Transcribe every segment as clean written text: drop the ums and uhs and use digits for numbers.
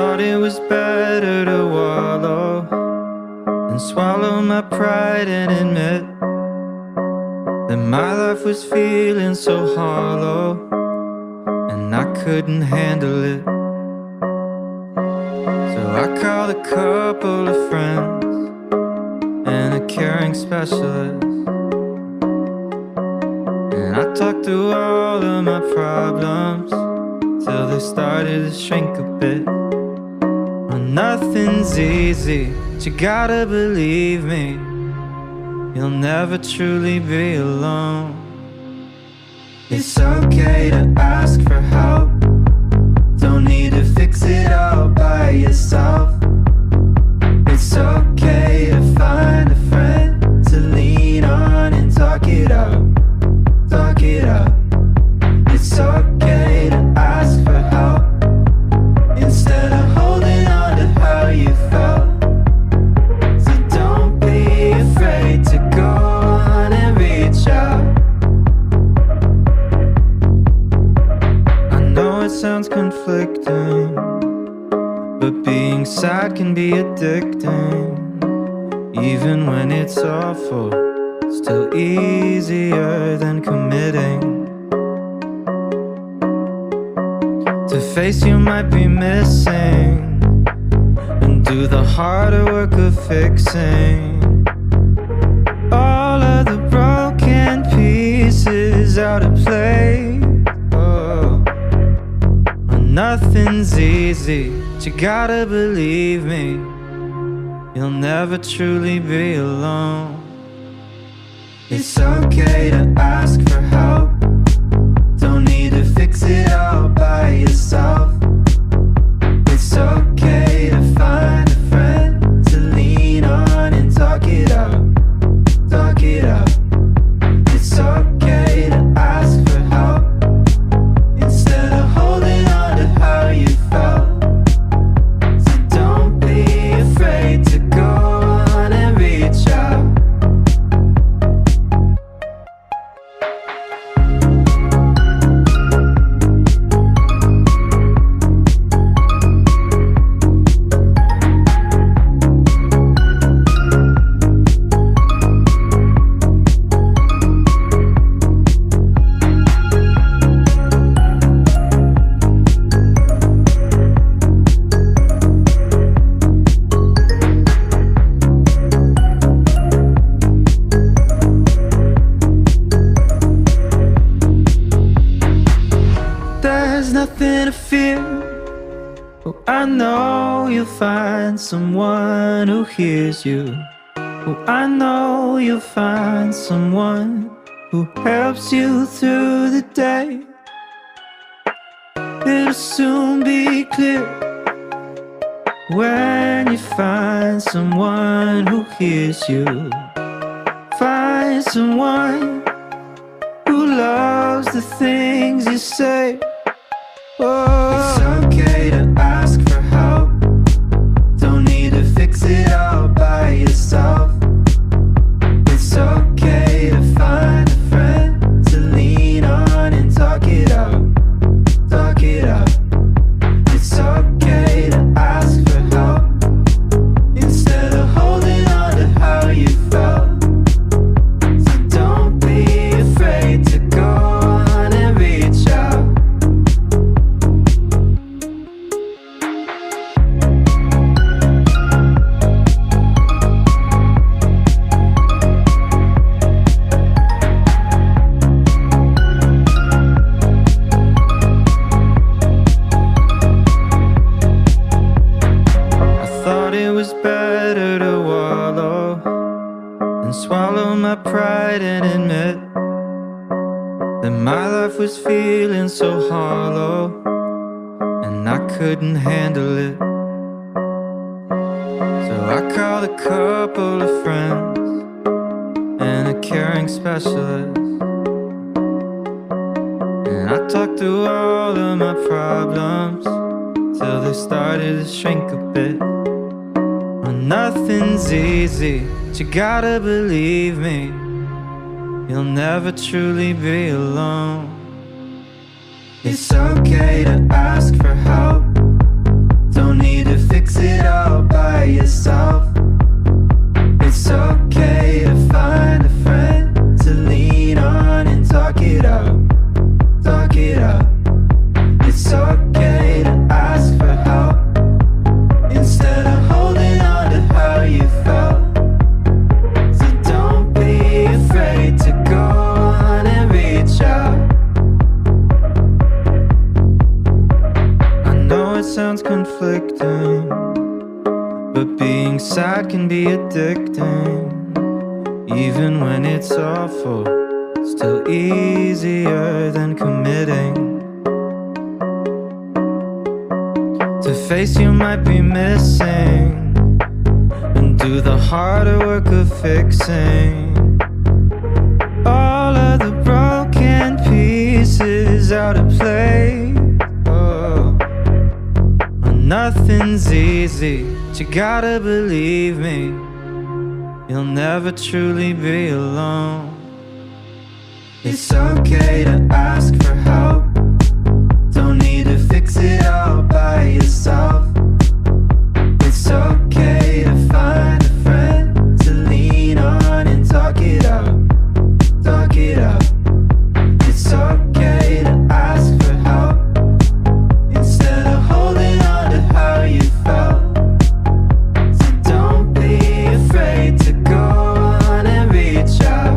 thought it was better to wallow and swallow my pride and admit that my life was feeling so hollow and I couldn't handle it. So I called a couple of friends and a caring specialist, and I talked through all of my problems till they started to shrink a bit. Well, nothing's easy, but you gotta believe me, you'll never truly be alone. It's okay to ask for help, don't need to fix it all by yourself. It's okay to find a friend to lean on and talk it out, talk it out. It's okay to ask for help instead of holding on to how you felt. So don't be afraid to go on and reach out. I know it sounds conflicting, but being sad can be addicting. Even when it's awful, still easier than committing. To face you might be missing and do the harder work of fixing all of the broken pieces out of place. Oh. Well, nothing's easy, but you gotta believe me, you'll never truly be alone. It's okay to ask for help, don't need to fix it all by yourself. It's okay to find a friend to lean on and talk it out, talk it out. It's okay to ask for help instead of holding on to how you felt. So don't be afraid to go on and reach out. There's nothing to fear. Oh, I know you'll find someone who hears you. Oh, I know you'll find someone who helps you through the day. It'll soon be clear when you find someone who hears you. Find someone who loves the things you say. Oh. It's okay to ask for help, don't need to fix it all by yourself. It's okay to find a friend to lean on and talk it out, talk it out. It's okay to ask for help instead of holding on to how you felt. So don't be afraid to go on and reach out. It was better to wallow and swallow my pride and admit that my life was feeling so hollow and I couldn't handle it. So I called a couple of friends and a caring specialist, and I talked through all of my problems till they started to shrink a bit. Well, nothing's easy, but you gotta believe me, you'll never truly be alone. It's okay to ask for help, don't need fine, but being sad can be addicting. Even when it's awful, still easier than committing. To face you might be missing, and do the harder work of fixing all of the broken pieces out of place. Oh, nothing's easy, but you gotta believe me, you'll never truly be alone. It's okay to ask for help, don't need to fix it all by yourself. It's okay to find a friend to lean on and talk it out, talk it out. It's okay to ask for help instead of holding on to how you felt. So don't be afraid to go on and reach out.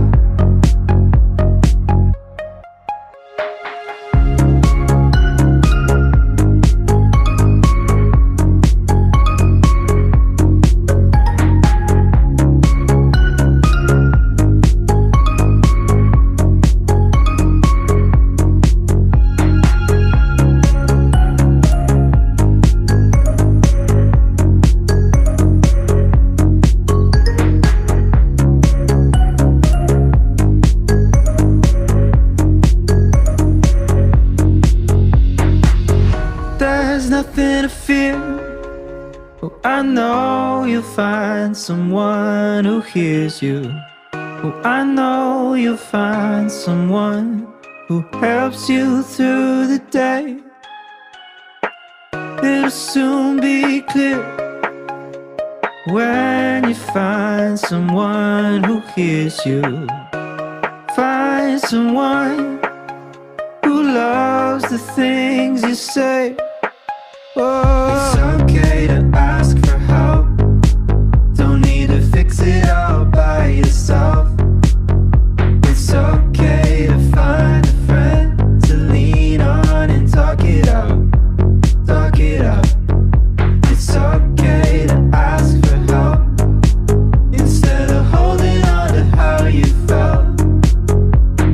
Nothing to fear. Oh, I know you'll find someone who hears you. Oh, I know you'll find someone who helps you through the day. It'll soon be clear when you find someone who hears you. Find someone who loves the things you say. Oh. It's okay to ask for help, don't need to fix it all by yourself. It's okay to find a friend to lean on and talk it out, talk it out. It's okay to ask for help instead of holding on to how you felt.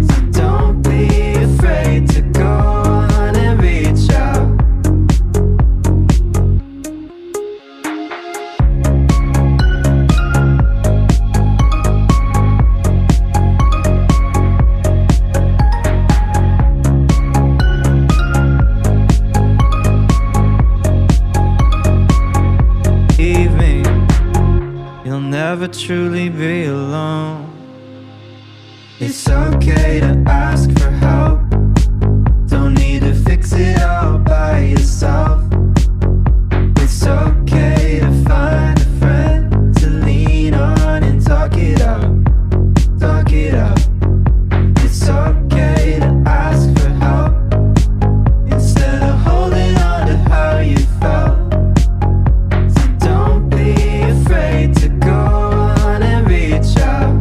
So don't be afraid to go on and reach out. You'll never truly be alone. It's okay to ask for help, don't need to fix it all by yourself. It's okay to find a friend to lean on and talk it out, talk it out. It's okay to ask for help instead of holding on to how you felt. So don't be afraid to go on and reach out.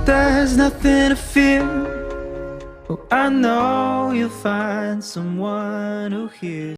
There's nothing to fear. Oh, I know you'll find someone who hears